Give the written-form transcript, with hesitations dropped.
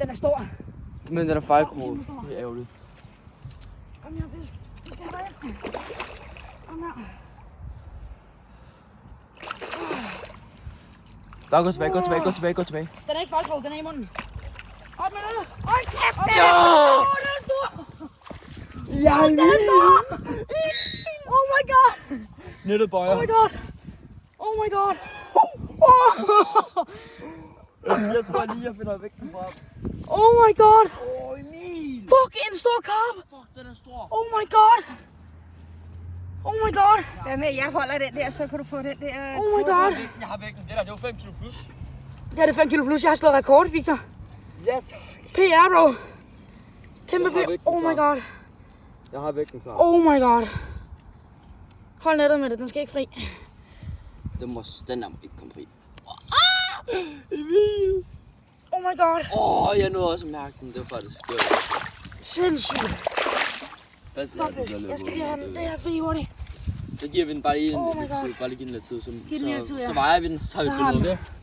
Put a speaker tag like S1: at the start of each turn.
S1: Den er stor.
S2: Men den er fejlkroget. Det er ærgerligt.
S1: Kom her, fisk. Du skal have dig. Kom her.
S2: Der, gå tilbage, gå tilbage, gå tilbage, gå tilbage.
S1: Den er ikke fejlkroget, den er i munden. Op med den.
S3: Oj, kæft,
S1: Op
S3: det
S1: med
S3: er
S1: den. Den er stor.
S2: Ja,
S1: Den er stor. Oh my god.
S2: Nettet bøjer.
S1: Oh my god. Oh my god.
S2: Jeg tror lige, jeg finder vægten frem.
S1: Oh my god.
S2: Emil.
S1: Fuck, en stor karp.
S2: Fuck, den er stor.
S1: Oh my god. Oh my god.
S3: Hvad med, jeg holder den der, så kan du få den der.
S1: Oh my god.
S2: Jeg har vægten. Det er 5 kilo plus.
S1: Det er det 5 kilo plus. Jeg har slået rekord, Victor.
S2: Ja, tak.
S1: PR, bro. Kæmpe
S2: Jeg har
S1: PR.
S2: vægten
S1: Oh my
S2: klar.
S1: god.
S2: Jeg har vægten klar.
S1: Oh my god. Hold nettet med det. Den skal ikke fri.
S2: Den er ikke komme fri. Emil.
S1: Oh my god.
S2: Jeg nåede også at mærke den. Det var faktisk skørt.
S1: Sindssygt.
S2: Stop
S1: det. Jeg skal lige have den. Det her fri hurtigt.
S2: Så giver vi den bare lige
S1: Oh my
S2: lidt
S1: god.
S2: tid. Bare lige give den lidt tid.
S1: Giv den lidt tid, ja.
S2: Så vejer vi den, så tager vi
S1: Jeg har
S2: billedet,
S1: den.
S2: okay?